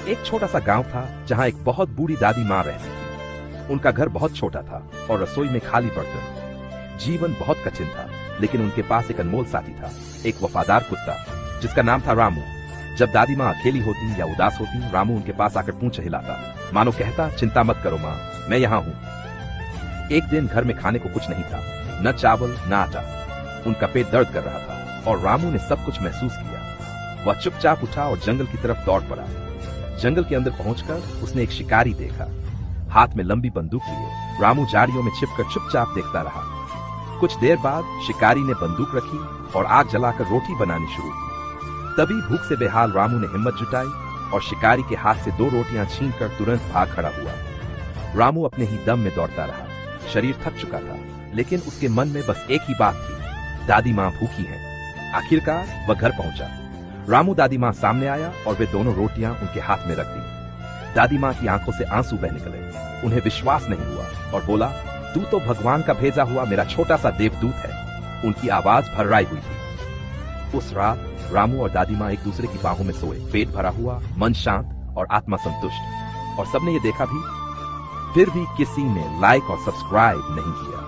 एक छोटा सा गांव था जहां एक बहुत बूढ़ी दादी माँ रहती थी। उनका घर बहुत छोटा था और रसोई में खाली बर्तन। जीवन बहुत कठिन था, लेकिन उनके पास एक अनमोल साथी था, एक वफादार कुत्ता जिसका नाम था रामू। जब दादी माँ अकेली होती या उदास होती, रामू उनके पास आकर पूंछ हिलाता, मानो कहता, चिंता मत करो माँ, मैं यहाँ हूँ। एक दिन घर में खाने को कुछ नहीं था, न चावल न आटा। उनका पेट दर्द कर रहा था और रामू ने सब कुछ महसूस किया। वह चुपचाप उठा और जंगल की तरफ दौड़ पड़ा। जंगल के अंदर पहुंचकर उसने एक शिकारी देखा, हाथ में लंबी बंदूक लिए। रामू झाड़ियों में छिपकर चुपचाप देखता रहा। कुछ देर बाद शिकारी ने बंदूक रखी और आग जलाकर रोटी बनानी शुरू की। तभी भूख से बेहाल रामू ने हिम्मत जुटाई और शिकारी के हाथ से 2 रोटियां छीनकर तुरंत भाग खड़ा हुआ। रामू अपने ही दम में दौड़ता रहा। शरीर थक चुका था, लेकिन उसके मन में बस एक ही बात थी, दादी माँ भूखी है। आखिरकार वह घर पहुंचा। रामू दादी माँ सामने आया और वे दोनों रोटियां उनके हाथ में रख दी। दादी माँ की आंखों से आंसू बह निकले। उन्हें विश्वास नहीं हुआ और बोला, तू तो भगवान का भेजा हुआ मेरा छोटा सा देवदूत है। उनकी आवाज भर्राई हुई थी। उस रात रामू और दादी माँ एक दूसरे की बाहों में सोए, पेट भरा हुआ, मन शांत और आत्मा संतुष्ट। और सबने ये देखा भी, फिर भी किसी ने लाइक और सब्सक्राइब नहीं किया।